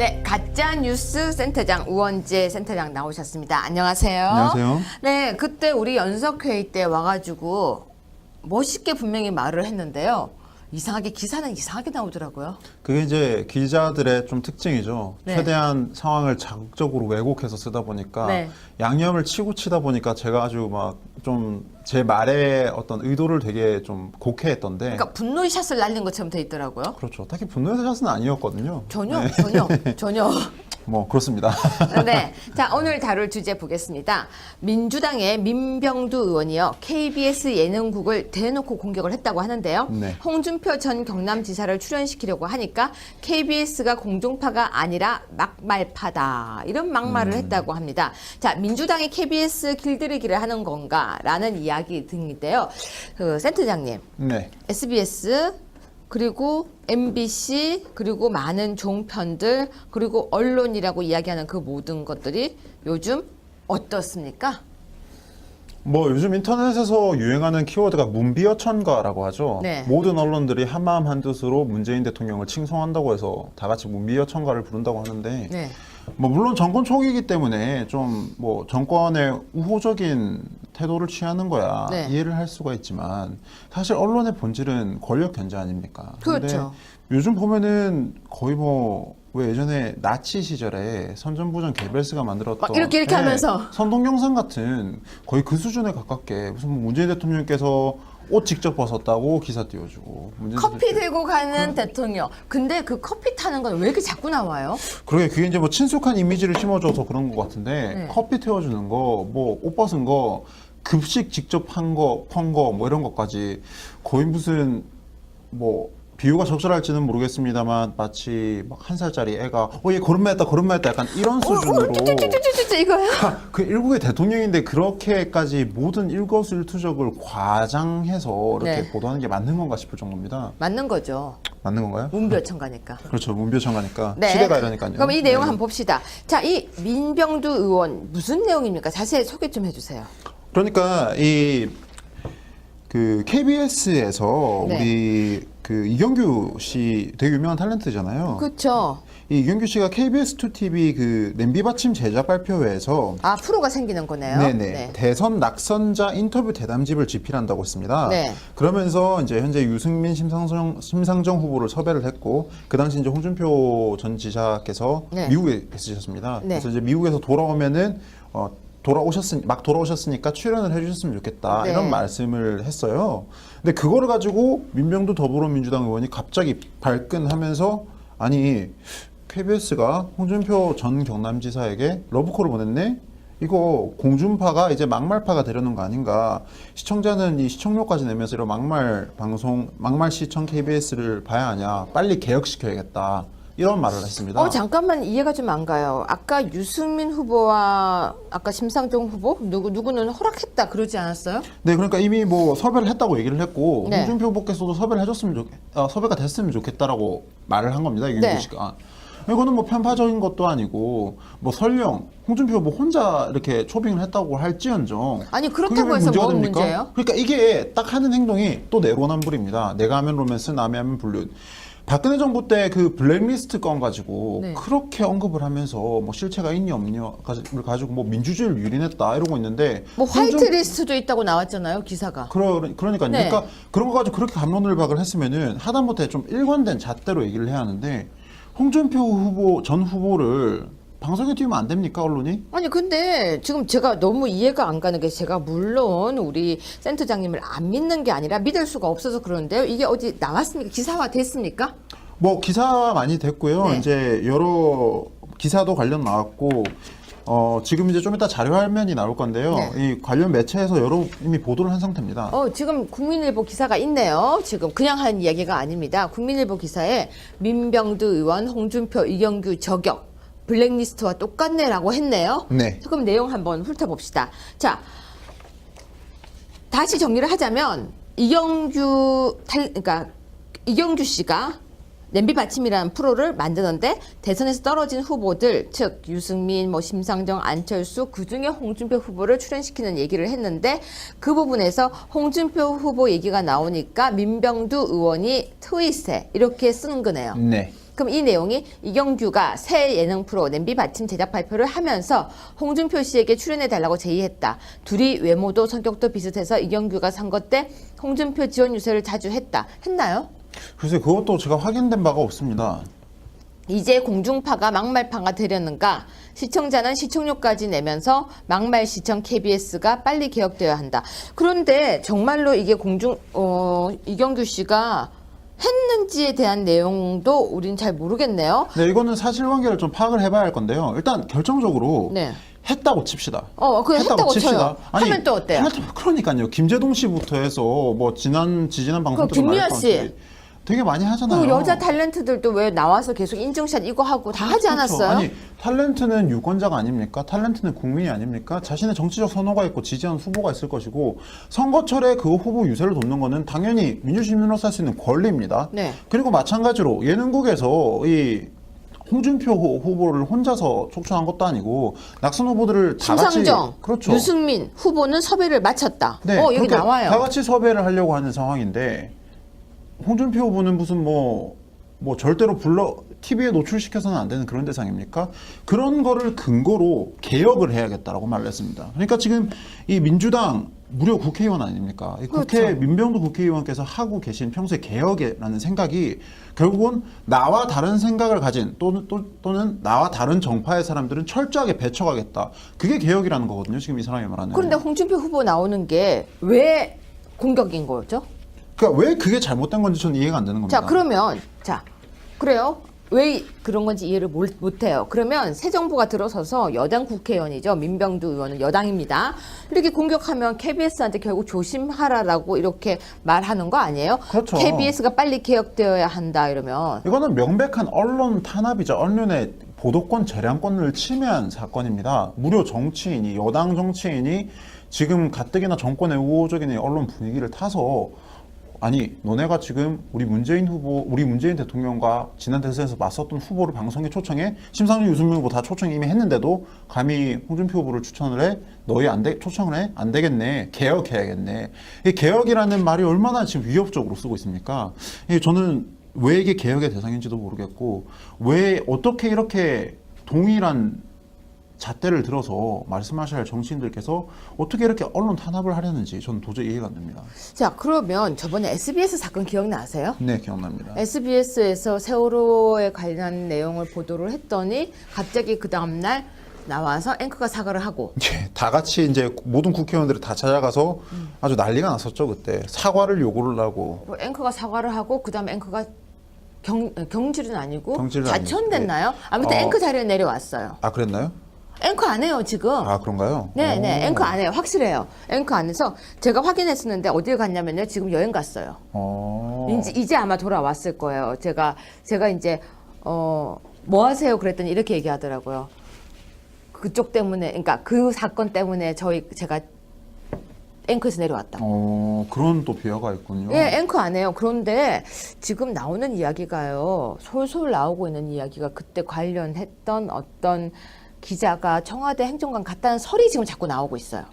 네, 가짜 뉴스 센터장 우원재 센터장 나오셨습니다. 안녕하세요. 안녕하세요. 네, 그때 우리 연석회의 때 와가지고 멋있게 분명히 말을 했는데요. 이상하게 기사는 이상하게 나오더라고요. 그게 이제 기자들의 좀 특징이죠. 네. 최대한 상황을 자극적으로 왜곡해서 쓰다 보니까 네. 양념을 치고 치다 보니까 제가 아주 막 좀 제 말의 어떤 의도를 되게 좀 곡해했던데. 그러니까 분노의 샷을 날린 것처럼 돼 있더라고요. 그렇죠. 딱히 분노의 샷은 아니었거든요. 전혀, 네. 전혀. 뭐 그렇습니다. 네. 자, 오늘 다룰 주제 보겠습니다. 민주당의 민병두 의원이요. KBS 예능국을 대놓고 공격을 했다고 하는데요. 네. 홍준표 전 경남지사를 출연시키려고 하니까 KBS가 공중파가 아니라 막말파다. 이런 막말을 했다고 합니다. 자, 민주당이 KBS 길들이기를 하는 건가라는 이야기 등인데요. 그 센터장님. 네. SBS 그리고 MBC 그리고 많은 종편들 그리고 언론이라고 이야기하는 그 모든 것들이 요즘 어떻습니까? 뭐 요즘 인터넷에서 유행하는 키워드가 문비어천가라고 하죠. 네. 모든 언론들이 한마음 한뜻으로 문재인 대통령을 칭송한다고 해서 다 같이 문비어천가를 부른다고 하는데 네. 뭐 물론 정권 초기이기 때문에 좀 뭐 정권의 우호적인 태도를 취하는 거야 네. 이해를 할 수가 있지만 사실 언론의 본질은 권력 견제 아닙니까? 근데 그렇죠. 요즘 보면은 거의 뭐 왜 예전에 나치 시절에 선전부전 게벨스가 만들었던 막 이렇게 하면서. 선동 영상 같은 거의 그 수준에 가깝게 무슨 뭐 문재인 대통령께서 옷 직접 벗었다고 기사 띄워주고 커피 들고 가는 대통령. 근데 그 커피 타는 건 왜 이렇게 자꾸 나와요? 그러게 그게 이제 뭐 친숙한 이미지를 심어줘서 그런 것 같은데 네. 커피 태워주는 거, 뭐 옷 벗은 거, 급식 직접 한 거, 펀 거, 뭐 이런 것까지 거의 무슨 뭐 비유가 적절할지는 모르겠습니다만 마치 막 1살짜리 애가 얘 걸음마했다 약간 이런 수준으로 이거요? 그 일국의 대통령인데 그렇게까지 모든 일거수일투족을 과장해서 이렇게 네. 보도하는 게 맞는 건가 싶을 정도입니다. 맞는 거죠. 맞는 건가요? 문별천가니까. 그렇죠. 문비어천가니까 네. 시대가 이러니까요. 그럼 이 내용 네. 한번 봅시다. 자, 이 민병두 의원 무슨 내용입니까? 자세히 소개 좀 해주세요. 그러니까 이 그 KBS에서 네. 우리 그 이경규 씨 되게 유명한 탤런트잖아요. 그렇죠. 이 이경규 씨가 KBS2TV 그 냄비 받침 제작 발표회에서 아, 프로가 생기는 거네요. 네네 네. 대선 낙선자 인터뷰 대담집을 집필한다고 했습니다. 네. 그러면서 이제 현재 유승민 심상정 후보를 섭외를 했고 그 당시 이제 홍준표 전 지사께서 네. 미국에 계시셨습니다. 네. 그래서 이제 미국에서 돌아오면은 막 돌아오셨으니까 출연을 해주셨으면 좋겠다 네. 이런 말씀을 했어요. 근데 그거를 가지고 민병두 더불어민주당 의원이 갑자기 발끈하면서 아니 KBS가 홍준표 전 경남지사에게 러브콜을 보냈네? 이거 공중파가 이제 막말파가 되려는 거 아닌가? 시청자는 이 시청료까지 내면서 이런 막말 방송, 막말 시청 KBS를 봐야 하냐? 빨리 개혁시켜야겠다. 이런 말을 했습니다. 잠깐만 이해가 좀 안 가요. 아까 유승민 후보와 아까 심상정 후보 누구는 허락했다 그러지 않았어요? 네, 그러니까 이미 뭐 섭외를 했다고 얘기를 했고 네. 홍준표 후보께서도 섭외가 됐으면 좋겠다라고 말을 한 겁니다. 이경규 네. 씨가. 이거는 뭐 편파적인 것도 아니고 뭐 설령 홍준표 후보 혼자 이렇게 초빙을 했다고 할지언정 아니, 그게 그렇다고 왜 해서 문제가 뭐가 됩니까? 문제예요? 그러니까 이게 딱 하는 행동이 또 내로남불입니다. 내가 하면 로맨스, 남이 하면 불륜. 박근혜 정부 때 그 블랙리스트 건 가지고 네. 그렇게 언급을 하면서 뭐 실체가 있니 없니를 가지고 뭐 민주주의를 유린했다 이러고 있는데 뭐 화이트리스트도 있다고 나왔잖아요, 기사가. 그러니까요. 네. 그러니까 그런 거 가지고 그렇게 갑론을박을 했으면은 하다못해 좀 일관된 잣대로 얘기를 해야 하는데 홍준표 후보 전 후보를 방송에 띄우면 안 됩니까 언론이? 아니 근데 지금 제가 너무 이해가 안 가는 게 제가 물론 우리 센터장님을 안 믿는 게 아니라 믿을 수가 없어서 그러는데요. 이게 어디 나왔습니까? 기사화 됐습니까? 뭐 기사 많이 됐고요. 네. 이제 여러 기사도 관련 나왔고 지금 이제 좀 이따 자료 화면이 나올 건데요. 네. 이 관련 매체에서 여러 이미 보도를 한 상태입니다. 지금 국민일보 기사가 있네요. 지금 그냥 한 이야기가 아닙니다. 국민일보 기사에 민병두 의원, 홍준표, 이경규 저격 블랙리스트와 똑같네라고 했네요. 네. 그럼 내용 한번 훑어봅시다. 자, 다시 정리를 하자면 그러니까 이경규 씨가 냄비 받침이라는 프로를 만드는데 대선에서 떨어진 후보들 즉 유승민, 뭐 심상정, 안철수 그중에 홍준표 후보를 출연시키는 얘기를 했는데 그 부분에서 홍준표 후보 얘기가 나오니까 민병두 의원이 트윗에 이렇게 쓰는 거네요. 네. 그럼 이 내용이 이경규가 새 예능 프로 냄비 받침 제작 발표를 하면서 홍준표 씨에게 출연해달라고 제의했다. 둘이 외모도 성격도 비슷해서 이경규가 선거 때 홍준표 지원 유세를 자주 했나요? 글쎄 그것도 제가 확인된 바가 없습니다. 이제 공중파가 막말파가 되려는가? 시청자는 시청료까지 내면서 막말시청 KBS가 빨리 개혁되어야 한다. 그런데 정말로 이게 이경규 씨가 했는지에 대한 내용도 우린 잘 모르겠네요. 네, 이거는 사실관계를 좀 파악을 해봐야 할 건데요. 일단 결정적으로 네. 했다고 칩시다. 그 했다고 쳐요. 하면 또 어때요? 그러니까요. 김재동 씨부터 해서 뭐 지지난 방송 때 김미아 씨 되게 많이 하잖아요. 그 여자 탤런트들도 왜 나와서 계속 인증샷 이거 하고 다 하지 않았어요? 아니 탤런트는 유권자가 아닙니까? 탤런트는 국민이 아닙니까? 자신의 정치적 선호가 있고 지지하는 후보가 있을 것이고 선거철에 그 후보 유세를 돕는 거는 당연히 민주시민으로서 할 수 있는 권리입니다. 네. 그리고 마찬가지로 예능국에서 이 홍준표 후보를 혼자서 촉천한 것도 아니고 낙선 후보들을 다 같이 심상정, 그렇죠. 유승민 후보는 섭외를 마쳤다. 네, 여기 그러니까 나와요. 다 같이 섭외를 하려고 하는 상황인데 홍준표 후보는 무슨 뭐 절대로 TV에 노출시켜서는 안 되는 그런 대상입니까? 그런 거를 근거로 개혁을 해야겠다라고 말을 했습니다. 그러니까 지금 이 민주당 무려 국회의원 아닙니까? 이 그렇죠. 민병두 국회의원께서 하고 계신 평소에 개혁이라는 생각이 결국은 나와 다른 생각을 가진 또는 나와 다른 정파의 사람들은 철저하게 배척하겠다. 그게 개혁이라는 거거든요. 지금 이 사람이 말하는. 그런데 홍준표 후보 나오는 게 왜 공격인 거죠? 그러니까 왜 그게 잘못된 건지 저는 이해가 안 되는 겁니다. 자, 그러면 그래요. 왜 그런 건지 이해를 못해요. 그러면 새 정부가 들어서서 여당 국회의원이죠. 민병두 의원은 여당입니다. 이렇게 공격하면 KBS한테 결국 조심하라라고 이렇게 말하는 거 아니에요? 그렇죠. KBS가 빨리 개혁되어야 한다 이러면. 이거는 명백한 언론 탄압이죠. 언론의 보도권, 재량권을 침해한 사건입니다. 무려 정치인이, 여당 정치인이 지금 가뜩이나 정권의 우호적인 언론 분위기를 타서 아니 너네가 지금 우리 문재인 대통령과 지난 대선에서 맞섰던 후보를 방송에 초청해 심상정 유승민 후보 다 초청 이미 했는데도 감히 홍준표 후보를 추천을 해 너희 초청을 해 안 되겠네 개혁해야겠네. 이 개혁이라는 말이 얼마나 지금 위협적으로 쓰고 있습니까? 저는 왜 이게 개혁의 대상인지도 모르겠고 왜 어떻게 이렇게 동일한 잣대를 들어서 말씀하셔야 할 정치인들께서 어떻게 이렇게 언론 탄압을 하려는지 저는 도저히 이해가 안 됩니다. 자, 그러면 저번에 SBS 사건 기억나세요? 네, 기억납니다. SBS에서 세월호에 관련 내용을 보도를 했더니 갑자기 그 다음날 나와서 앵커가 사과를 하고 다 같이 이제 모든 국회의원들이 다 찾아가서 아주 난리가 났었죠. 그때 사과를 요구를 하고 앵커가 사과를 하고 그 다음에 앵커가 경질은 아니고 경질은 자천됐나요? 아니죠. 아무튼 앵커 자리에 내려왔어요. 아 그랬나요? 앵커 안 해요 지금. 아 그런가요? 네, 앵커 안 해요. 확실해요. 앵커 안 해서 제가 확인했었는데 어딜 갔냐면요. 지금 여행 갔어요. 이제 아마 돌아왔을 거예요. 제가 이제 뭐 하세요? 그랬더니 이렇게 얘기하더라고요. 그쪽 때문에, 그러니까 그 사건 때문에 제가 앵커에서 내려왔다. 그런 또 비하가 있군요. 예, 앵커 안 해요. 그런데 지금 나오는 이야기가요. 솔솔 나오고 있는 이야기가 그때 관련했던 어떤 기자가 청와대 행정관 갔다는 설이 지금 자꾸 나오고 있어요.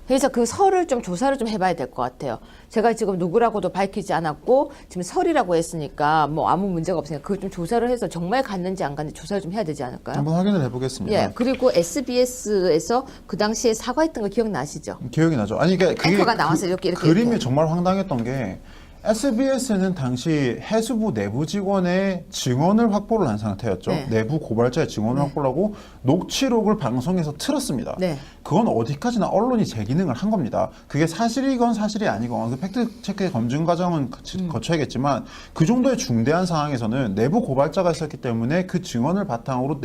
그래서 그 설을 좀 조사를 좀 해봐야 될 것 같아요. 제가 지금 누구라고도 밝히지 않았고 지금 설이라고 했으니까 뭐 아무 문제가 없으니까 그걸 좀 조사를 해서 정말 갔는지 안 갔는지 조사를 좀 해야 되지 않을까요? 한번 확인을 해보겠습니다. 예, 그리고 SBS에서 그 당시에 사과했던 거 기억나시죠? 기억이 나죠. 아니 그러니까 그게 앵커가 나와서 이렇게 그림이 정말 황당했던 게 SBS는 당시 해수부 내부 직원의 증언을 확보를 한 상태였죠. 네. 내부 고발자의 증언을 확보를 하고 녹취록을 방송에서 틀었습니다. 네. 그건 어디까지나 언론이 제 기능을 한 겁니다. 그게 사실이건 사실이 아니건 그 팩트체크의 검증 과정은 거쳐야겠지만 그 정도의 중대한 상황에서는 내부 고발자가 있었기 때문에 그 증언을 바탕으로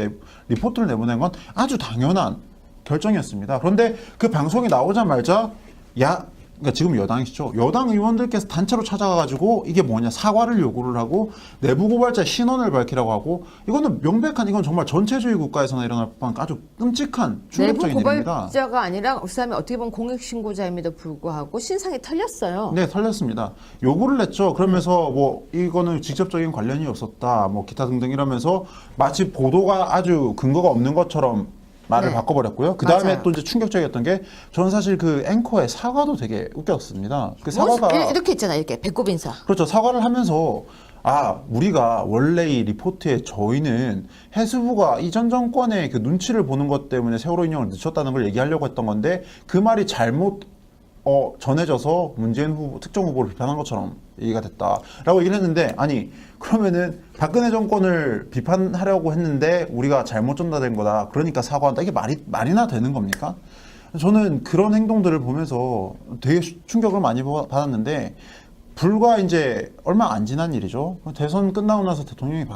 리포트를 내보낸 건 아주 당연한 결정이었습니다. 그런데 그 방송이 나오자마자 그러니까 지금 여당이시죠. 여당 의원들께서 단체로 찾아가가지고 이게 뭐냐 사과를 요구를 하고 내부 고발자 신원을 밝히라고 하고 이거는 명백한 이건 정말 전체주의 국가에서나 일어날 법한 아주 끔찍한 충격적인 내부 일입니다. 고발자가 아니라 그 사람이 어떻게 보면 공익신고자임에도 불구하고 신상이 털렸어요. 네, 털렸습니다. 요구를 했죠. 그러면서 뭐 이거는 직접적인 관련이 없었다, 뭐 기타 등등 이러면서 마치 보도가 아주 근거가 없는 것처럼 말을 바꿔버렸고요. 그 다음에 맞아요. 또 이제 충격적이었던 게 저는 사실 그 앵커의 사과도 되게 웃겼습니다. 그 사과가 이렇게 했잖아, 이렇게 배꼽 인사. 그렇죠. 사과를 하면서 우리가 원래 이 리포트에 저희는 해수부가 이전 정권의 그 눈치를 보는 것 때문에 세월호 인용을 늦췄다는 걸 얘기하려고 했던 건데 그 말이 잘못 전해져서 문재인 후보, 특정 후보를 비판한 것처럼 얘기가 됐다라고 얘기를 했는데, 아니 그러면은 박근혜 정권을 비판하려고 했는데 우리가 잘못 전달된 거다, 그러니까 사과한다, 이게 말이나 되는 겁니까? 저는 그런 행동들을 보면서 되게 충격을 많이 받았는데, 불과 이제 얼마 안 지난 일이죠. 대선 끝나고 나서 대통령이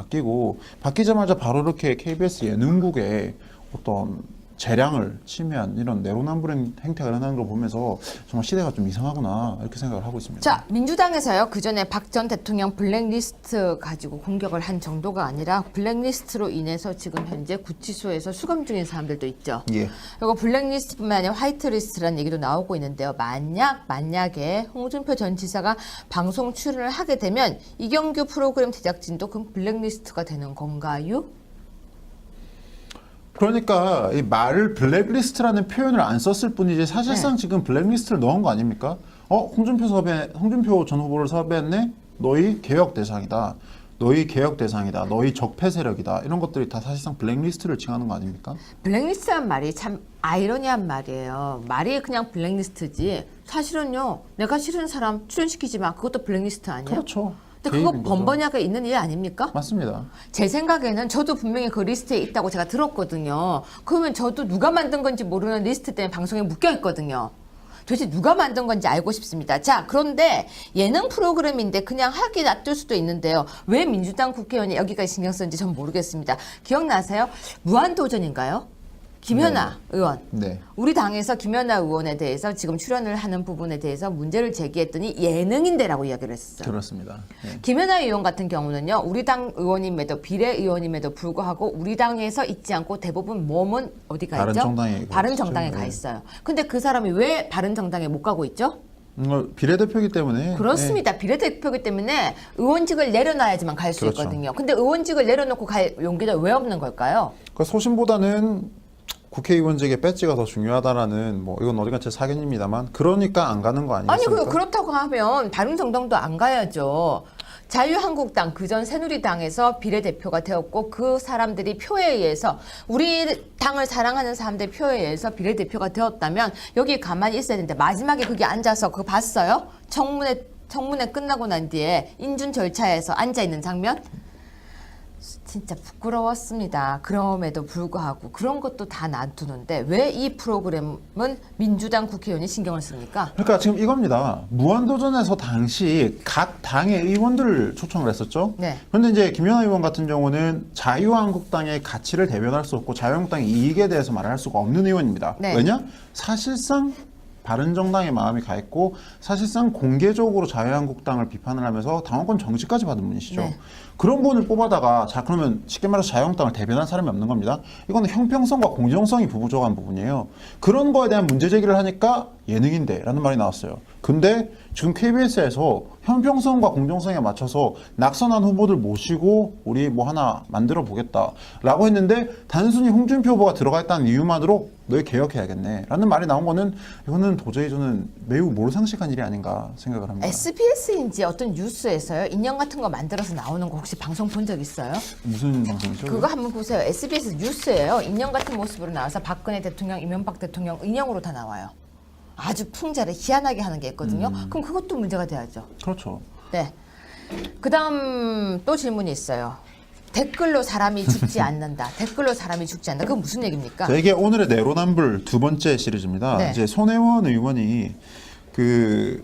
바뀌자마자 바로 이렇게 KBS 예능국에 어떤 재량을 침해한 이런 내로남불 행태가 일어나는 걸 보면서 정말 시대가 좀 이상하구나, 이렇게 생각을 하고 있습니다. 자, 민주당에서요, 그 전에 박 전 대통령 블랙리스트 가지고 공격을 한 정도가 아니라 블랙리스트로 인해서 지금 현재 구치소에서 수감 중인 사람들도 있죠. 예. 그리고 블랙리스트뿐만 아니라 화이트리스트라는 얘기도 나오고 있는데요. 만약에 홍준표 전 지사가 방송 출연을 하게 되면 이경규 프로그램 제작진도 그 블랙리스트가 되는 건가요? 그러니까 이 말을 블랙리스트라는 표현을 안 썼을 뿐이지 사실상 지금 블랙리스트를 넣은 거 아닙니까? 홍준표 전 후보를 섭외했네? 너희 개혁 대상이다. 너희 적폐 세력이다. 이런 것들이 다 사실상 블랙리스트를 칭하는 거 아닙니까? 블랙리스트란 말이 참 아이러니한 말이에요. 말이 그냥 블랙리스트지 사실은요, 내가 싫은 사람 출연시키지 마, 그것도 블랙리스트 아니에요? 그렇죠. 근데 그거 개입인 거죠. 번번이하게 있는 일 아닙니까? 맞습니다. 제 생각에는 저도 분명히 그 리스트에 있다고 제가 들었거든요. 그러면 저도 누가 만든 건지 모르는 리스트 때문에 방송에 묶여 있거든요. 도대체 누가 만든 건지 알고 싶습니다. 자, 그런데 예능 프로그램인데 그냥 하기 놔둘 수도 있는데요. 왜 민주당 국회의원이 여기까지 신경 쓰는지 전 모르겠습니다. 기억나세요? 무한도전인가요? 김연아 의원. 네. 우리 당에서 김연아 의원에 대해서 지금 출연을 하는 부분에 대해서 문제를 제기했더니 예능인데라고 이야기를 했어요. 그렇습니다. 네. 김연아 의원 같은 경우는요, 우리 당 의원임에도 비례의원임에도 불구하고 우리 당에서 있지 않고 대부분 몸은 어디 가 있죠? 바른정당에 가 있어요. 근데 그 사람이 왜 바른정당에 못 가고 있죠? 비례대표이기 때문에. 그렇습니다. 비례대표이기 때문에 의원직을 내려놔야지만 갈 수 그렇죠. 있거든요. 근데 의원직을 내려놓고 갈 용기가 왜 없는 걸까요? 그러니까 소신보다는 국회의원직의 배지가 더 중요하다라는, 이건 어디간지 사견입니다만, 그러니까 안 가는 거 아니겠습니까? 아니, 그렇다고 하면 바른정당도 안 가야죠. 자유한국당, 그전 새누리당에서 비례대표가 되었고 그 사람들이 표에 의해서, 우리 당을 사랑하는 사람들의 표에 의해서 비례대표가 되었다면 여기 가만히 있어야 되는데, 마지막에 거기 앉아서 그거 봤어요? 청문회 끝나고 난 뒤에 인준 절차에서 앉아있는 장면? 진짜 부끄러웠습니다. 그럼에도 불구하고 그런 것도 다 놔두는데 왜 이 프로그램은 민주당 국회의원이 신경을 씁니까? 그러니까 지금 이겁니다. 무한도전에서 당시 각 당의 의원들을 초청을 했었죠. 네. 그런데 이제 김연아 의원 같은 경우는 자유한국당의 가치를 대변할 수 없고 자유한국당의 이익에 대해서 말을 할 수가 없는 의원입니다. 네. 왜냐? 사실상 바른정당의 마음이 가 있고 사실상 공개적으로 자유한국당을 비판을 하면서 당원권 정지까지 받은 분이시죠. 네. 그런 분을 뽑아다가, 자 그러면 쉽게 말해서 자유한국당을 대변한 사람이 없는 겁니다. 이거는 형평성과 공정성이 부부족한 부분이에요. 그런 거에 대한 문제 제기를 하니까 예능인데 라는 말이 나왔어요. 근데 지금 KBS에서 형평성과 공정성에 맞춰서 낙선한 후보들 모시고 우리 하나 만들어 보겠다라고 했는데, 단순히 홍준표 후보가 들어가 있다는 이유만으로 너희 개혁해야겠네 라는 말이 나온 거는, 이거는 도저히 저는 매우 몰상식한 일이 아닌가 생각을 합니다. SBS인지 어떤 뉴스에서요, 인형 같은 거 만들어서 나오는 거 혹시 방송 본 적 있어요? 무슨 방송이죠? 그거 한번 보세요. SBS 뉴스예요. 인형 같은 모습으로 나와서 박근혜 대통령, 이명박 대통령 인형으로 다 나와요. 아주 풍자를 희한하게 하는 게 있거든요. 그럼 그것도 문제가 돼야죠. 그렇죠. 네. 그다음 또 질문이 있어요. 댓글로 사람이 죽지 않는다. 댓글로 사람이 죽지 않는다. 그건 무슨 얘기입니까? 자, 이게 오늘의 내로남불 두 번째 시리즈입니다. 네. 이제 손혜원 의원이 그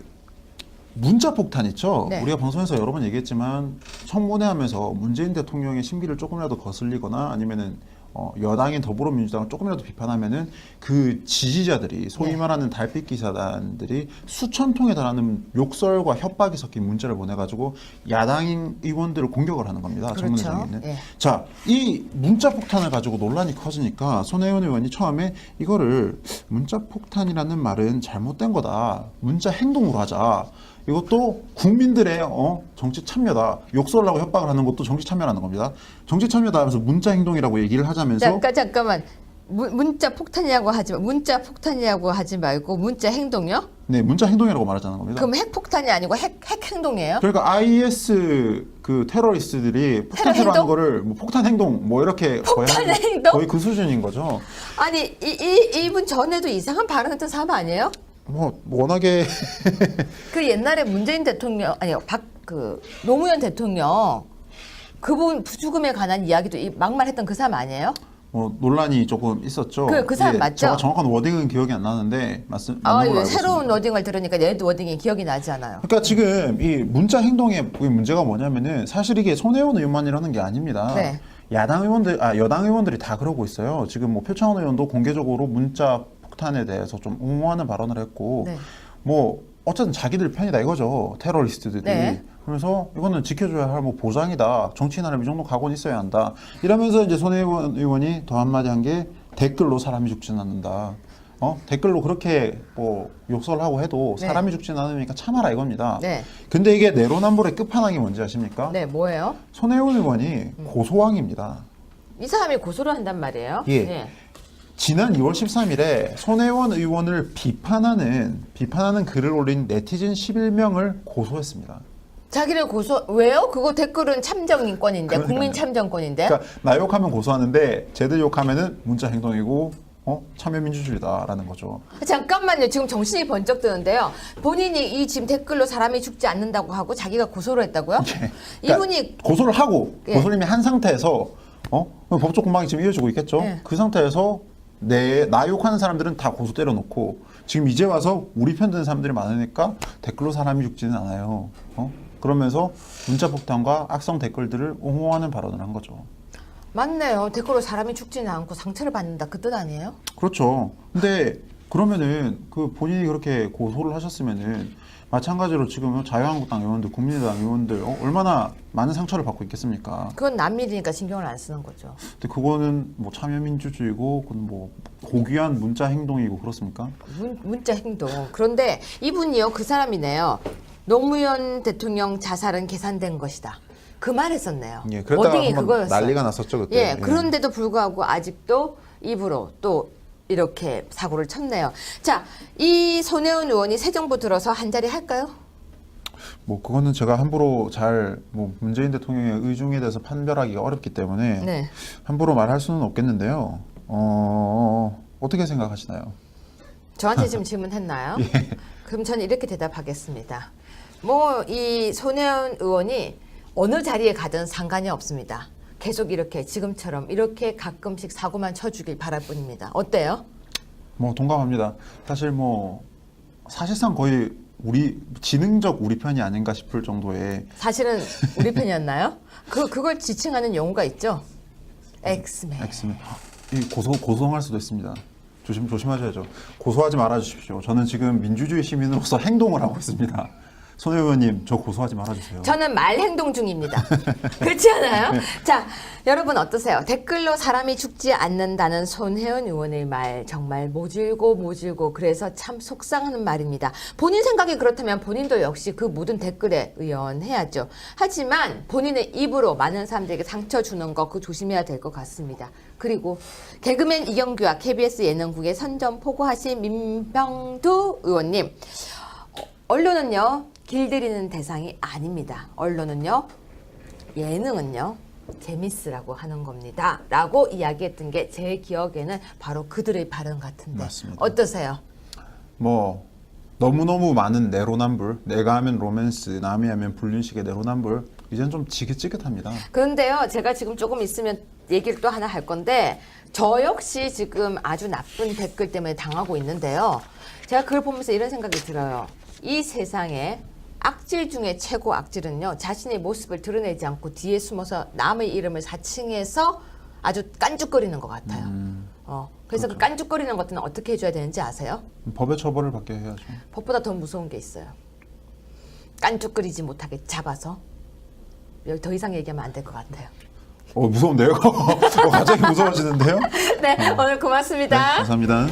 문자 폭탄 있죠. 네. 우리가 방송에서 여러 번 얘기했지만 청문회 하면서 문재인 대통령의 신비를 조금이라도 거슬리거나 아니면은 여당인 더불어민주당을 조금이라도 비판하면은 그 지지자들이 소위 네. 말하는 달빛 기사단들이 수천 통에 달하는 욕설과 협박이 섞인 문자를 보내가지고 야당인 의원들을 공격을 하는 겁니다. 그렇죠. 청문회장에 있는. 예. 자, 이 문자 폭탄을 가지고 논란이 커지니까 손혜원 의원이 처음에 이거를 문자 폭탄이라는 말은 잘못된 거다. 문자 행동으로 하자. 이것도 국민들의 정치 참여다. 욕설하고 협박을 하는 것도 정치 참여라는 겁니다. 정치 참여다 하면서 문자 행동이라고 얘기를 하자면서 잠깐만. 문자 폭탄이라고 하지 말고 문자 행동요? 네, 문자 행동이라고 말하자는 겁니다. 그럼 핵폭탄이 아니고 핵 행동이에요? 그러니까 IS 그 테러리스트들이 폭탄 테러 테러하는 행동? 거를 뭐 폭탄 행동 뭐 이렇게 폭탄 행동? 거의 그 수준인 거죠. 아니 이분 전에도 이상한 발언했던 사람 아니에요? 뭐 워낙에 그 옛날에 문재인 대통령 아니요 노무현 대통령 그분 부죽음에 관한 이야기도 막말했던 그 사람 아니에요? 뭐 논란이 조금 있었죠. 그 사람 예, 맞죠? 제가 정확한 워딩은 기억이 안 나는데 맞는 걸로 알고 새로운 있습니다. 워딩을 들으니까 얘도 워딩이 기억이 나지 않아요. 그러니까 지금 이 문자 행동의 문제가 뭐냐면은 사실 이게 손혜원 의원만이라는 게 아닙니다. 네. 여당 의원들이 다 그러고 있어요. 지금 뭐 표창원 의원도 공개적으로 문자 폭탄에 대해서 좀 옹호하는 발언을 했고, 네. 뭐 어쨌든 자기들 편이다 이거죠. 테러리스트들이. 네. 그러면서 이거는 지켜줘야 할 뭐 보장이다. 정치인하려면 이 정도 각오는 있어야 한다. 이러면서 이제 손혜원 의원이 더 한마디 한 게 댓글로 사람이 죽지는 않는다. 댓글로 그렇게 뭐 욕설을 하고 해도 네. 사람이 죽지는 않으니까 참아라 이겁니다. 네. 근데 이게 내로남불의 끝판왕이 뭔지 아십니까? 네, 뭐예요? 손혜원 의원이 고소왕입니다. 이 사람이 고소를 한단 말이에요. 예. 네. 지난 2월 13일에 손혜원 의원을 비판하는 글을 올린 네티즌 11명을 고소했습니다. 자기를 왜요? 그거 댓글은 참정인권인데 그러니까요. 국민 참정권인데. 그러니까 나 욕하면 고소하는데 쟤들 욕하면은 문자 행동이고 참여민주주의다라는 거죠. 잠깐만요. 지금 정신이 번쩍 드는데요. 본인이 이 지금 댓글로 사람이 죽지 않는다고 하고 자기가 고소를 했다고요? 그러니까 이분이 고소를 하고 예. 고소를 이미 한 상태에서 법적 공방이 지금 이어지고 있겠죠. 예. 그 상태에서 나 욕하는 사람들은 다 고소 때려놓고 지금 이제 와서 우리 편 드는 사람들이 많으니까 댓글로 사람이 죽지는 않아요. 그러면서 문자 폭탄과 악성 댓글들을 옹호하는 발언을 한 거죠. 맞네요. 댓글로 사람이 죽지는 않고 상처를 받는다. 그 뜻 아니에요? 그렇죠. 근데 그러면은 그 본인이 그렇게 고소를 하셨으면은 마찬가지로 지금 자유한국당 의원들, 국민의당 의원들 얼마나 많은 상처를 받고 있겠습니까? 그건 남일이니까 신경을 안 쓰는 거죠. 근데 그거는 뭐 참여민주주의고 그건 뭐 고귀한 문자 행동이고 그렇습니까? 문자 행동. 그런데 이분이요. 그 사람이네요. 노무현 대통령 자살은 계산된 것이다. 그 말 했었네요. 예, 그랬다가 워딩이 한번 그거였어요. 난리가 났었죠 그때. 예, 그런데도 불구하고 아직도 입으로 또 이렇게 사고를 쳤네요. 자, 이 손혜원 의원이 새 정부 들어서 한 자리 할까요? 뭐 그거는 제가 함부로 뭐 문재인 대통령의 의중에 대해서 판별하기가 어렵기 때문에 네. 함부로 말할 수는 없겠는데요. 어떻게 생각하시나요? 저한테 지금 질문했나요? 예. 그럼 저는 이렇게 대답하겠습니다. 뭐 이 손혜원 의원이 어느 자리에 가든 상관이 없습니다. 계속 이렇게 지금처럼 이렇게 가끔씩 사고만 쳐주길 바랄 뿐입니다. 어때요? 뭐 동감합니다. 사실 뭐 사실상 거의 지능적 우리 편이 아닌가 싶을 정도의 사실은 우리 편이었나요? 그걸 지칭하는 용어가 있죠. 엑스맨. 이 고소할 수도 있습니다. 조심하셔야죠. 고소하지 말아 주십시오. 저는 지금 민주주의 시민으로서 행동을 하고 있습니다. 손 의원님, 저 고소하지 말아주세요. 저는 말 행동 중입니다. 그렇지 않아요? 자, 여러분 어떠세요? 댓글로 사람이 죽지 않는다는 손혜원 의원의 말 정말 모질고 그래서 참 속상하는 말입니다. 본인 생각이 그렇다면 본인도 역시 그 모든 댓글에 의연해야죠. 하지만 본인의 입으로 많은 사람들에게 상처 주는 거 그거 조심해야 될 것 같습니다. 그리고 개그맨 이경규와 KBS 예능국에 선전포고하신 민병두 의원님, 언론은요 길들이는 대상이 아닙니다. 언론은요 예능은요 재미있으라고 하는 겁니다 라고 이야기했던 게 제 기억에는 바로 그들의 발언 같은데 맞습니다. 어떠세요? 뭐 너무너무 많은 내로남불, 내가 하면 로맨스, 남이 하면 불륜식의 내로남불 이젠 좀 지긋지긋합니다. 그런데요 제가 지금 조금 있으면 얘기를 또 하나 할 건데 저 역시 지금 아주 나쁜 댓글 때문에 당하고 있는데요. 제가 그걸 보면서 이런 생각이 들어요. 이 세상에 악질 중에 최고 악질은요 자신의 모습을 드러내지 않고 뒤에 숨어서 남의 이름을 사칭해서 아주 깐죽거리는 것 같아요. 그래서 그렇죠. 그 깐죽거리는 것들은 어떻게 해줘야 되는지 아세요? 법의 처벌을 받게 해야죠. 법보다 더 무서운 게 있어요. 깐죽거리지 못하게 잡아서 여기 더 이상 얘기하면 안 될 것 같아요. 무서운데요? 갑자기 무서워지는데요? 네, 오늘 고맙습니다. 네, 감사합니다.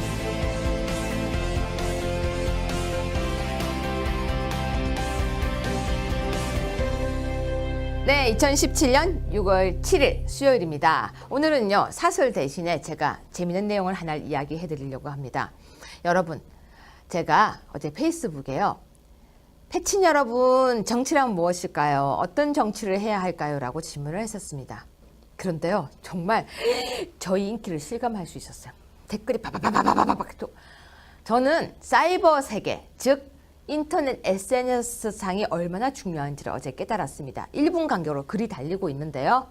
네, 2017년 6월 7일 수요일입니다. 오늘은요, 사설 대신에 제가 재미있는 내용을 하나 이야기해 드리려고 합니다. 여러분, 제가 어제 페이스북에요, 패친 여러분, 정치란 무엇일까요? 어떤 정치를 해야 할까요? 라고 질문을 했었습니다. 그런데요, 정말 저희 인기를 실감할 수 있었어요. 댓글이 바바바바바바박 또. 저는 사이버 세계, 즉 인터넷 SNS 상이 얼마나 중요한지를 어제 깨달았습니다. 1분 간격으로 글이 달리고 있는데요.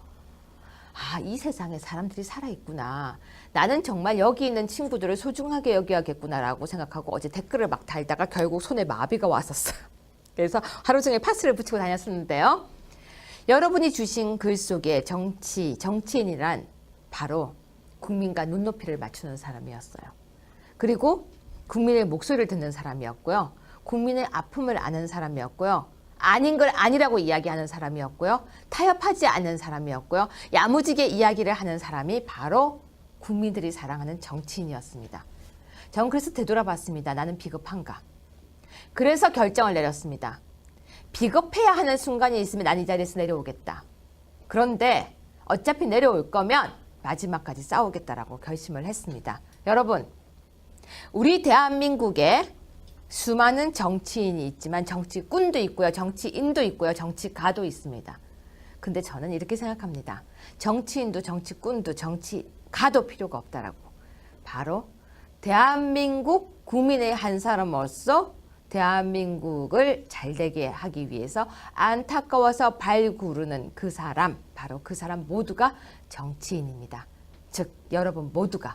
아, 이 세상에 사람들이 살아있구나. 나는 정말 여기 있는 친구들을 소중하게 여겨야겠구나라고 생각하고 어제 댓글을 막 달다가 결국 손에 마비가 왔었어요. 그래서 하루 종일 파스를 붙이고 다녔었는데요. 여러분이 주신 글 속에 정치인이란 바로 국민과 눈높이를 맞추는 사람이었어요. 그리고 국민의 목소리를 듣는 사람이었고요. 국민의 아픔을 아는 사람이었고요. 아닌 걸 아니라고 이야기하는 사람이었고요. 타협하지 않는 사람이었고요. 야무지게 이야기를 하는 사람이 바로 국민들이 사랑하는 정치인이었습니다. 저는 그래서 되돌아봤습니다. 나는 비겁한가? 그래서 결정을 내렸습니다. 비겁해야 하는 순간이 있으면 난 이 자리에서 내려오겠다. 그런데 어차피 내려올 거면 마지막까지 싸우겠다라고 결심을 했습니다. 여러분, 우리 대한민국에 수많은 정치인이 있지만 정치꾼도 있고요. 정치인도 있고요. 정치가도 있습니다. 근데 저는 이렇게 생각합니다. 정치인도 정치꾼도 정치가도 필요가 없다라고. 바로 대한민국 국민의 한 사람으로서 대한민국을 잘되게 하기 위해서 안타까워서 발 구르는 그 사람, 바로 그 사람 모두가 정치인입니다. 즉 여러분 모두가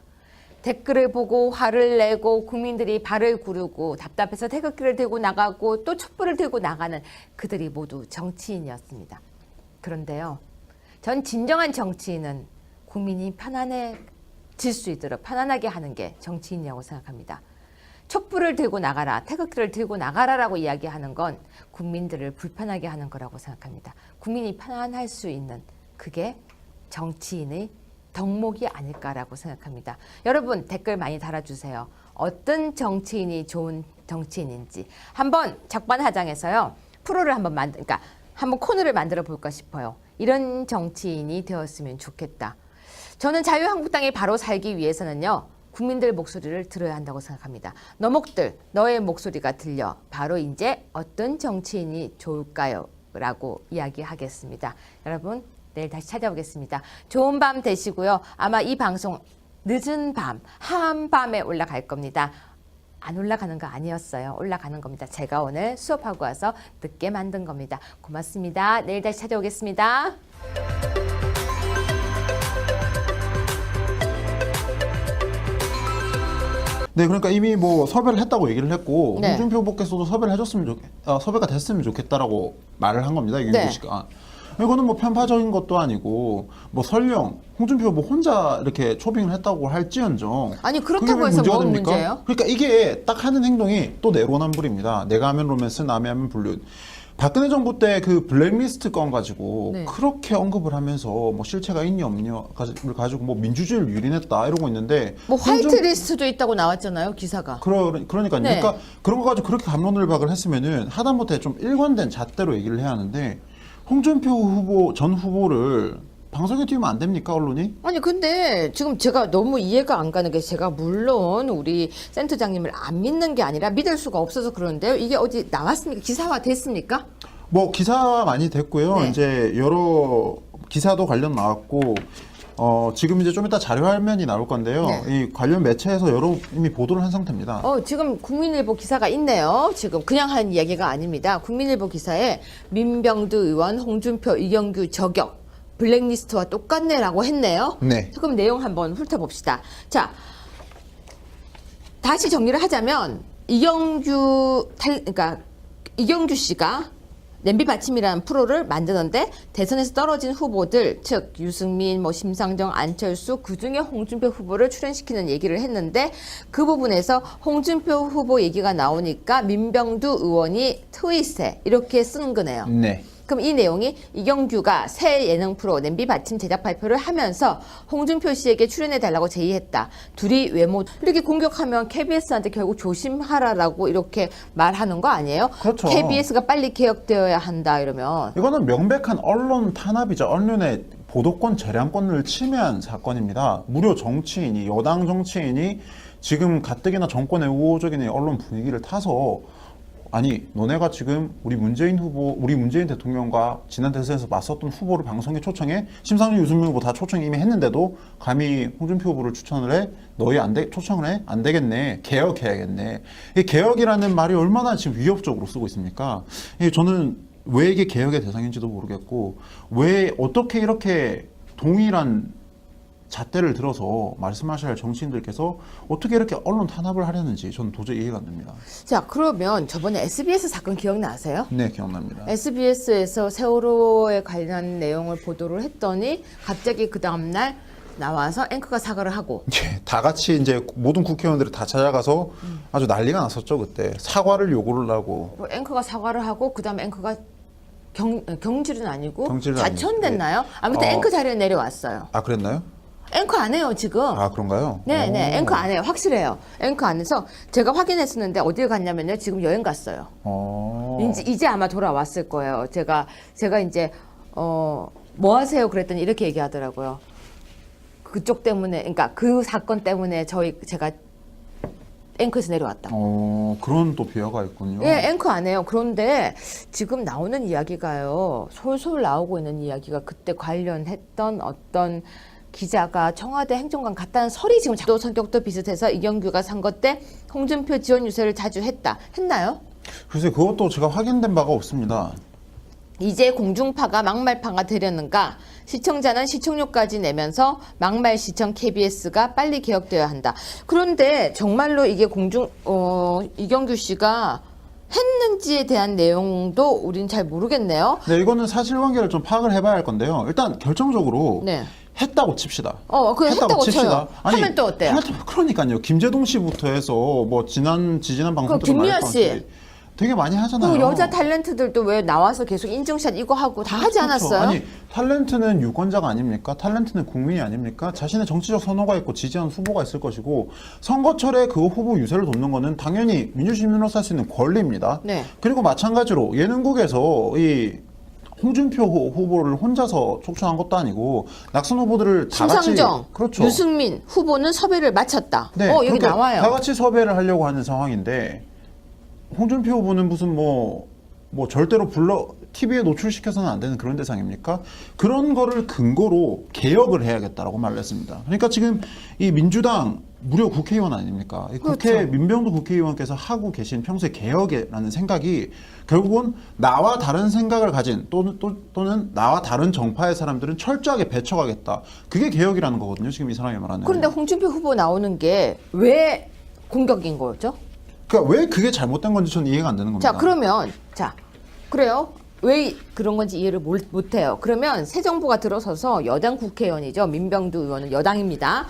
댓글을 보고 화를 내고 국민들이 발을 구르고 답답해서 태극기를 들고 나가고 또 촛불을 들고 나가는 그들이 모두 정치인이었습니다. 그런데요, 전 진정한 정치인은 국민이 편안해질 수 있도록 편안하게 하는 게 정치인이라고 생각합니다. 촛불을 들고 나가라, 태극기를 들고 나가라라고 이야기하는 건 국민들을 불편하게 하는 거라고 생각합니다. 국민이 편안할 수 있는 그게 정치인의 덕목이 아닐까라고 생각합니다. 여러분 댓글 많이 달아주세요. 어떤 정치인이 좋은 정치인인지 한번 적반하장해서요 프로를 그러니까 한번 코너를 만들어 볼까 싶어요. 이런 정치인이 되었으면 좋겠다. 저는 자유한국당이 바로 살기 위해서는요, 국민들 목소리를 들어야 한다고 생각합니다. 너목들, 너의 목소리가 들려. 바로 이제 어떤 정치인이 좋을까요? 라고 이야기하겠습니다. 여러분, 내일 다시 찾아오겠습니다. 좋은 밤 되시고요. 아마 이 방송 늦은 밤, 한밤에 올라갈 겁니다. 안 올라가는 거 아니었어요. 올라가는 겁니다. 제가 오늘 수업하고 와서 늦게 만든 겁니다. 고맙습니다. 내일 다시 찾아오겠습니다. 네, 그러니까 이미 뭐 섭외를 했다고 얘기를 했고, 네. 홍준표 후보께서도 섭외를 섭외가 됐으면 좋겠다라고 말을 한 겁니다. 이경규 네. 씨가. 이거는 뭐 편파적인 것도 아니고, 뭐 설령 홍준표 후보 혼자 이렇게 초빙을 했다고 할지언정, 아니, 그게 그렇다고 왜 해서 문제가 뭐가 됩니까? 문제예요? 그러니까 이게 딱 하는 행동이 또 내로남불입니다. 내가 하면 로맨스, 남이 하면 불륜. 박근혜 정부 때 그 블랙리스트 건 가지고 네. 그렇게 언급을 하면서 뭐 실체가 있냐 없냐를 가지고 뭐 민주주의를 유린했다 이러고 있는데, 뭐 화이트리스트도 있다고 나왔잖아요, 기사가. 그러니까요. 네. 그러니까 그런 거 가지고 그렇게 갑론을박을 했으면은 하다못해 좀 일관된 잣대로 얘기를 해야 하는데, 홍준표 전 후보를 방송에 띄우면 안 됩니까, 언론이? 아니 근데 지금 제가 너무 이해가 안 가는 게, 제가 물론 우리 센터장님을 안 믿는 게 아니라 믿을 수가 없어서 그러는데요. 이게 어디 나왔습니까? 기사화 됐습니까? 뭐 기사 많이 됐고요. 네. 이제 여러 기사도 관련 나왔고, 지금 이제 좀 이따 자료 화면이 나올 건데요. 네. 이 관련 매체에서 여러 이미 보도를 한 상태입니다. 지금 국민일보 기사가 있네요. 지금 그냥 한 이야기가 아닙니다. 국민일보 기사에 민병두 의원, 홍준표, 이경규 저격, 블랙리스트와 똑같네라고 했네요. 네. 그럼 내용 한번 훑어봅시다. 자, 다시 정리를 하자면 그러니까 이경규 씨가 냄비 받침이라는 프로를 만드는데, 대선에서 떨어진 후보들, 즉 유승민, 뭐 심상정, 안철수, 그중에 홍준표 후보를 출연시키는 얘기를 했는데, 그 부분에서 홍준표 후보 얘기가 나오니까 민병두 의원이 트윗에 이렇게 쓴 거네요. 네. 그럼 이 내용이 이경규가 새 예능 프로 냄비 받침 제작 발표를 하면서 홍준표 씨에게 출연해달라고 제의했다. 둘이 외모 이렇게 공격하면 KBS한테 결국 조심하라라고 이렇게 말하는 거 아니에요? 그렇죠. KBS가 빨리 개혁되어야 한다 이러면. 이거는 명백한 언론 탄압이죠. 언론의 보도권, 재량권을 침해한 사건입니다. 무려 정치인이, 여당 정치인이 지금 가뜩이나 정권의 우호적인 언론 분위기를 타서 아니 너네가 지금 우리 문재인 대통령과 지난 대선에서 맞섰던 후보를 방송에 초청해 심상정 유승민 후보 다 초청 이미 했는데도 감히 홍준표 후보를 추천을 해 너희 초청을 해 안 되겠네 개혁해야겠네. 이 개혁이라는 말이 얼마나 지금 위협적으로 쓰고 있습니까? 저는 왜 이게 개혁의 대상인지도 모르겠고 왜 어떻게 이렇게 동일한 잣대를 들어서 말씀하셔야 할 정치인들께서 어떻게 이렇게 언론 탄압을 하려는지 저는 도저히 이해가 안 됩니다. 자, 그러면 저번에 SBS 사건 기억나세요? 네, 기억납니다. SBS에서 세월호에 관련 내용을 보도를 했더니 갑자기 그 다음날 나와서 앵커가 사과를 하고 다 같이 이제 모든 국회의원들이 다 찾아가서 아주 난리가 났었죠 그때. 사과를 요구를 하고. 앵커가 사과를 하고 그 다음에 앵커가 경질은 아니고 경질은 자천됐나요? 아니고. 아무튼 앵커 자리에 내려왔어요. 아 그랬나요? 앵커 안 해요 지금. 아 그런가요? 네, 앵커 안 해요. 확실해요. 앵커 안 해서 제가 확인했었는데 어딜 갔냐면요. 지금 여행 갔어요. 이제 아마 돌아왔을 거예요. 제가 이제 뭐 하세요? 그랬더니 이렇게 얘기하더라고요. 그쪽 때문에, 그러니까 그 사건 때문에 제가 앵커에서 내려왔다. 그런 또 비하가 있군요. 예, 앵커 안 해요. 그런데 지금 나오는 이야기가요. 솔솔 나오고 있는 이야기가 그때 관련했던 어떤 기자가 청와대 행정관 같다는 설이 지금 도 성격도 비슷해서 이경규가 선거 때 홍준표 지원 유세를 자주 했나요? 글쎄 그것도 제가 확인된 바가 없습니다. 이제 공중파가 막말파가 되려는가? 시청자는 시청료까지 내면서 막말 시청 KBS가 빨리 개혁되어야 한다. 그런데 정말로 이게 이경규 씨가 했는지에 대한 내용도 우린 잘 모르겠네요. 네, 이거는 사실관계를 좀 파악을 해봐야 할 건데요. 일단 결정적으로 네. 했다고 칩시다. 했다고 쳐요. 하면 또 어때요? 그러니까요. 김재동 씨부터 해서 뭐 지지난 방송들은 김미아 씨. 되게 많이 하잖아요. 그 여자 탤런트들도 왜 나와서 계속 인증샷 이거 하고 다 하지 않았어요? 아니 탤런트는 유권자가 아닙니까? 탤런트는 국민이 아닙니까? 자신의 정치적 선호가 있고 지지하는 후보가 있을 것이고 선거철에 그 후보 유세를 돕는 거는 당연히 민주시민으로서 할 수 있는 권리입니다. 네. 그리고 마찬가지로 예능국에서 이 홍준표 후보를 혼자서 촉천한 것도 아니고 낙선 후보들을 다 같이 심상정, 그렇죠. 유승민 후보는 섭외를 마쳤다. 네, 여기 그렇게 나와요. 다 같이 섭외를 하려고 하는 상황인데 홍준표 후보는 무슨 뭐 절대로 TV에 노출시켜서는 안 되는 그런 대상입니까? 그런 거를 근거로 개혁을 해야겠다라고 말을 했습니다. 그러니까 지금 이 민주당 무려 국회의원 아닙니까? 그렇죠. 민병두 국회의원께서 하고 계신 평소에 개혁이라는 생각이 결국은 나와 다른 생각을 가진 또는 나와 다른 정파의 사람들은 철저하게 배척하겠다. 그게 개혁이라는 거거든요. 지금 이 사람이 말하는. 그런데 홍준표 후보 나오는 게 왜 공격인 거죠? 그러니까 왜 그게 잘못된 건지 저는 이해가 안 되는 겁니다. 자, 그러면 그래요. 왜 그런 건지 이해를 못해요. 그러면 새 정부가 들어서서 여당 국회의원이죠. 민병두 의원은 여당입니다.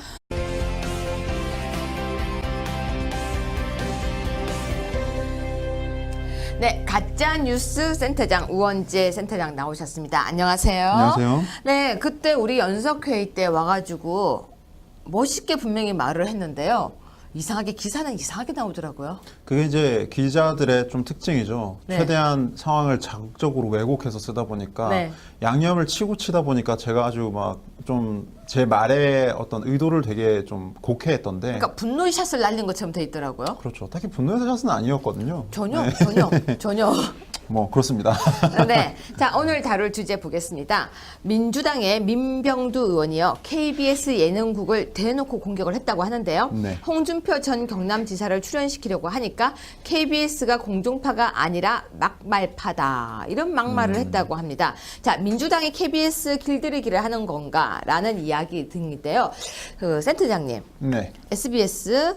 네, 가짜뉴스 센터장 우원재 센터장 나오셨습니다. 안녕하세요. 안녕하세요. 네, 그때 우리 연석회의 때 와가지고 멋있게 분명히 말을 했는데요. 이상하게 기사는 이상하게 나오더라고요. 그게 이제 기자들의 좀 특징이죠. 네. 최대한 상황을 자극적으로 왜곡해서 쓰다 보니까 네. 양념을 치고 치다 보니까 제가 아주 막 좀 제 말의 어떤 의도를 되게 좀 곡해했던데. 그러니까 분노의 샷을 날린 것처럼 돼 있더라고요. 그렇죠. 딱히 분노의 샷은 아니었거든요. 전혀, 네. 전혀. 뭐 그렇습니다. 네. 자, 오늘 다룰 주제 보겠습니다. 민주당의 민병두 의원이요. KBS 예능국을 대놓고 공격을 했다고 하는데요. 네. 홍준표 전 경남지사를 출연시키려고 하니까 KBS가 공중파가 아니라 막말파다. 이런 막말을 했다고 합니다. 자, 민주당이 KBS 길들이기를 하는 건가라는 이야기 등인데요. 센터장님. 네. SBS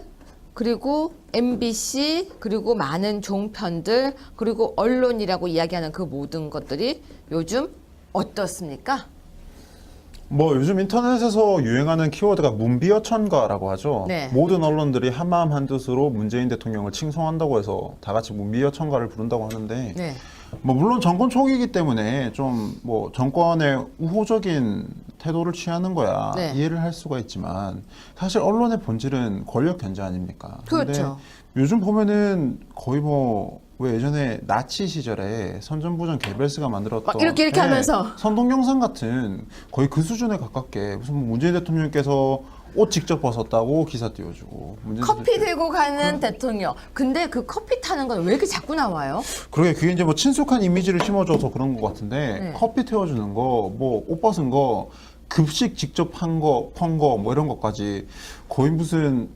그리고 MBC 그리고 많은 종편들 그리고 언론이라고 이야기하는 그 모든 것들이 요즘 어떻습니까? 뭐 요즘 인터넷에서 유행하는 키워드가 문비어천가라고 하죠. 네. 모든 언론들이 한마음 한뜻으로 문재인 대통령을 칭송한다고 해서 다 같이 문비어천가를 부른다고 하는데 네. 뭐 물론 정권 초기이기 때문에 좀 뭐 정권의 우호적인 태도를 취하는 거야 네. 이해를 할 수가 있지만 사실 언론의 본질은 권력 견제 아닙니까? 근데 그렇죠. 요즘 보면은 거의 뭐 왜 예전에 나치 시절에 선전부전 개벨스가 만들었던 막 이렇게 하면서. 선동 영상 같은 거의 그 수준에 가깝게 무슨 뭐 문재인 대통령께서 옷 직접 벗었다고 기사 띄워주고 문재인 커피 대통령- 들고 가는 대통령. 근데 그 커피 타는 건 왜 이렇게 자꾸 나와요? 그러게 그게 이제 뭐 친숙한 이미지를 심어줘서 그런 것 같은데 네. 커피 태워주는 거, 뭐 옷 벗은 거, 급식 직접 한 거, 펀 거, 뭐 이런 것까지 거의 무슨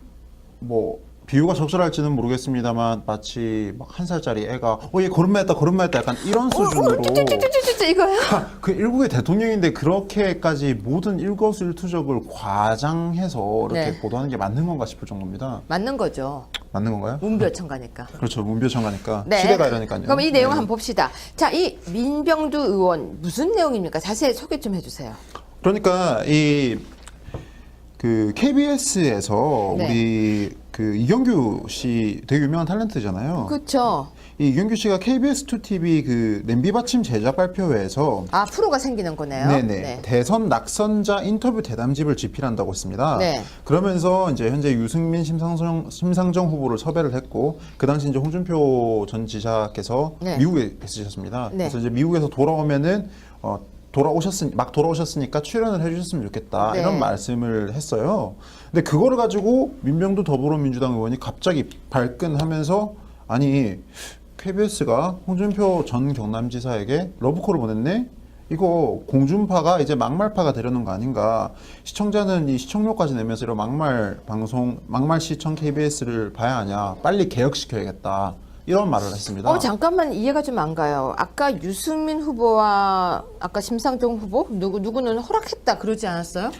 뭐 비유가 적절할지는 모르겠습니다만 마치 막 1살짜리 애가 얘 걸음마했다 약간 이런 수준으로 쭈쭈쭈쭈쭈쭈 이거요? 그 일국의 대통령인데 그렇게까지 모든 일거수일투족을 과장해서 이렇게 네. 보도하는 게 맞는 건가 싶을 정도입니다. 맞는 거죠. 맞는 건가요? 문별청가니까. 그렇죠. 문교청가니까 네. 시대가 이러니까요. 그럼 이 내용 네. 한번 봅시다. 자, 이 민병두 의원 무슨 내용입니까? 자세히 소개 좀 해주세요. 그러니까 이 그 KBS에서 네. 우리 그 이경규 씨 되게 유명한 탤런트잖아요. 그렇죠. 이 이경규 씨가 KBS2TV 그 냄비 받침 제작 발표회에서 아, 프로가 생기는 거네요. 네네 대선 낙선자 인터뷰 대담집을 집필한다고 했습니다. 네. 그러면서 이제 현재 유승민 심상정 후보를 섭외를 했고 그 당시 이제 홍준표 전 지사께서 네. 미국에 있으셨습니다. 네. 그래서 이제 미국에서 돌아오면은 막 돌아오셨으니까 출연을 해주셨으면 좋겠다 네. 이런 말씀을 했어요. 근데 그거를 가지고 민병두 더불어민주당 의원이 갑자기 발끈하면서 아니 KBS가 홍준표 전 경남지사에게 러브콜을 보냈네? 이거 공준파가 이제 막말파가 되려는 거 아닌가? 시청자는 이 시청료까지 내면서 이런 막말 방송, 막말 시청 KBS를 봐야 하냐? 빨리 개혁시켜야겠다. 이런 말을 했습니다. 잠깐만 이해가 좀 안 가요. 아까 유승민 후보와 아까 심상정 후보 누구는 허락했다 그러지 않았어요?